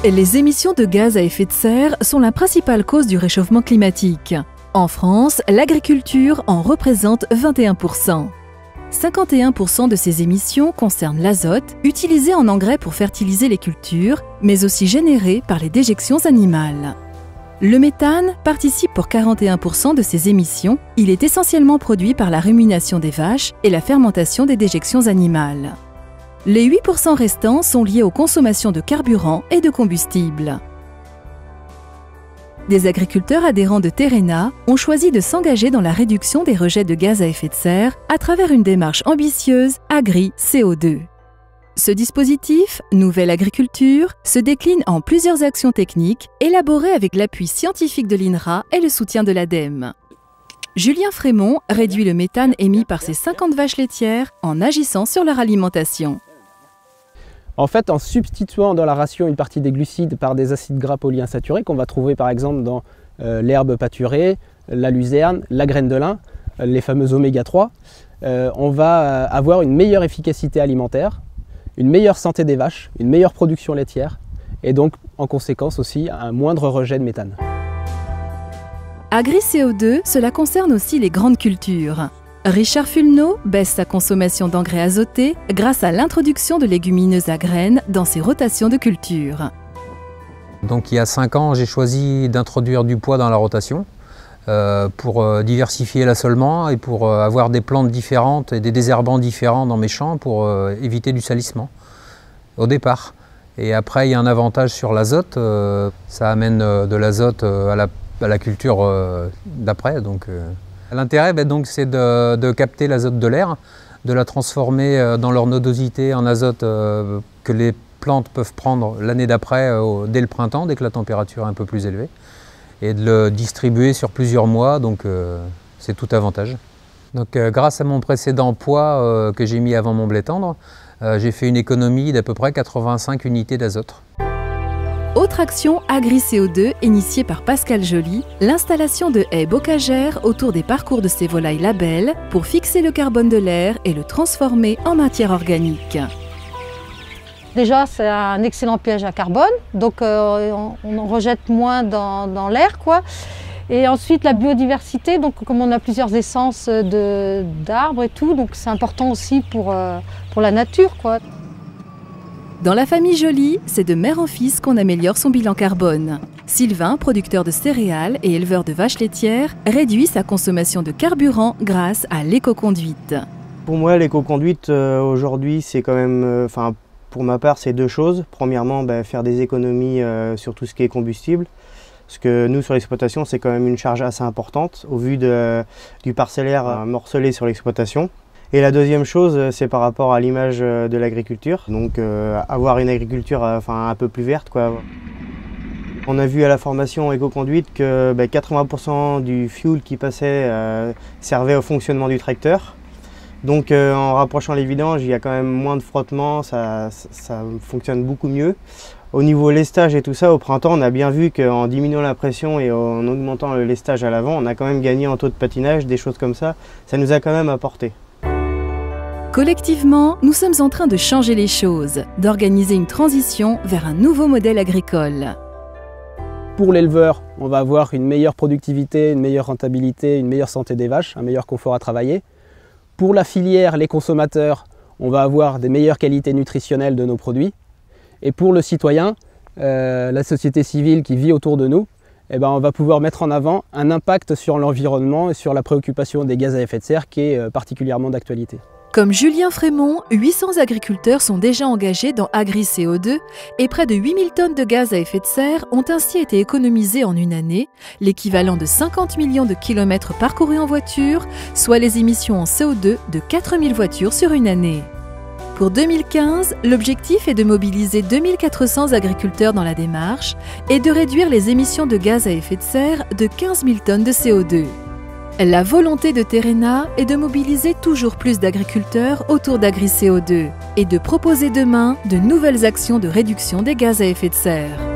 Les émissions de gaz à effet de serre sont la principale cause du réchauffement climatique. En France, l'agriculture en représente 21%. 51% de ces émissions concernent l'azote, utilisé en engrais pour fertiliser les cultures, mais aussi généré par les déjections animales. Le méthane participe pour 41% de ces émissions. Il est essentiellement produit par la rumination des vaches et la fermentation des déjections animales. Les 8% restants sont liés aux consommations de carburant et de combustible. Des agriculteurs adhérents de Terrena ont choisi de s'engager dans la réduction des rejets de gaz à effet de serre à travers une démarche ambitieuse Agri-CO2. Ce dispositif, Nouvelle Agriculture, se décline en plusieurs actions techniques élaborées avec l'appui scientifique de l'INRA et le soutien de l'ADEME. Julien Frémont réduit le méthane émis par ses 50 vaches laitières en agissant sur leur alimentation. En fait, en substituant dans la ration une partie des glucides par des acides gras polyinsaturés qu'on va trouver par exemple dans l'herbe pâturée, la luzerne, la graine de lin, les fameux oméga 3, on va avoir une meilleure efficacité alimentaire, une meilleure santé des vaches, une meilleure production laitière et donc en conséquence aussi un moindre rejet de méthane. Agri-CO2, cela concerne aussi les grandes cultures. Richard Fulneau baisse sa consommation d'engrais azotés grâce à l'introduction de légumineuses à graines dans ses rotations de culture. Donc il y a 5 ans, j'ai choisi d'introduire du pois dans la rotation pour diversifier l'assolement et pour avoir des plantes différentes et des désherbants différents dans mes champs pour éviter du salissement au départ. Et après, il y a un avantage sur l'azote, ça amène de l'azote à la culture d'après. L'intérêt, c'est de capter l'azote de l'air, de la transformer dans leur nodosité en azote que les plantes peuvent prendre l'année d'après, dès le printemps, dès que la température est un peu plus élevée, et de le distribuer sur plusieurs mois, donc c'est tout avantage. Donc grâce à mon précédent poids que j'ai mis avant mon blé tendre, j'ai fait une économie d'à peu près 85 unités d'azote. Autre action Agri-CO2 initiée par Pascal Joly, l'installation de haies bocagères autour des parcours de ces volailles labels pour fixer le carbone de l'air et le transformer en matière organique. Déjà, c'est un excellent piège à carbone, donc on rejette moins dans l'air, quoi. Et ensuite, la biodiversité, donc comme on a plusieurs essences d'arbres et tout, donc c'est important aussi pour la nature, quoi. Dans la famille Joly, c'est de mère en fils qu'on améliore son bilan carbone. Sylvain, producteur de céréales et éleveur de vaches laitières, réduit sa consommation de carburant grâce à l'éco-conduite. Pour moi, l'éco-conduite aujourd'hui, c'est quand même, pour ma part, c'est deux choses. Premièrement, faire des économies sur tout ce qui est combustible. Parce que nous, sur l'exploitation, c'est quand même une charge assez importante au vu du parcellaire morcelé sur l'exploitation. Et la deuxième chose, c'est par rapport à l'image de l'agriculture. Donc avoir une agriculture un peu plus verte, quoi. On a vu à la formation éco-conduite que 80% du fuel qui passait servait au fonctionnement du tracteur. Donc en rapprochant les vidanges, il y a quand même moins de frottement, ça fonctionne beaucoup mieux. Au niveau lestage et tout ça, au printemps, on a bien vu qu'en diminuant la pression et en augmentant le lestage à l'avant, on a quand même gagné en taux de patinage, des choses comme ça. Ça nous a quand même apporté. Collectivement, nous sommes en train de changer les choses, d'organiser une transition vers un nouveau modèle agricole. Pour l'éleveur, on va avoir une meilleure productivité, une meilleure rentabilité, une meilleure santé des vaches, un meilleur confort à travailler. Pour la filière, les consommateurs, on va avoir des meilleures qualités nutritionnelles de nos produits. Et pour le citoyen, la société civile qui vit autour de nous, on va pouvoir mettre en avant un impact sur l'environnement et sur la préoccupation des gaz à effet de serre qui est particulièrement d'actualité. Comme Julien Frémont, 800 agriculteurs sont déjà engagés dans Agri-CO2 et près de 8000 tonnes de gaz à effet de serre ont ainsi été économisées en une année, l'équivalent de 50 millions de kilomètres parcourus en voiture, soit les émissions en CO2 de 4000 voitures sur une année. Pour 2015, l'objectif est de mobiliser 2400 agriculteurs dans la démarche et de réduire les émissions de gaz à effet de serre de 15 000 tonnes de CO2. La volonté de Terrena est de mobiliser toujours plus d'agriculteurs autour d'Agri-CO2 et de proposer demain de nouvelles actions de réduction des gaz à effet de serre.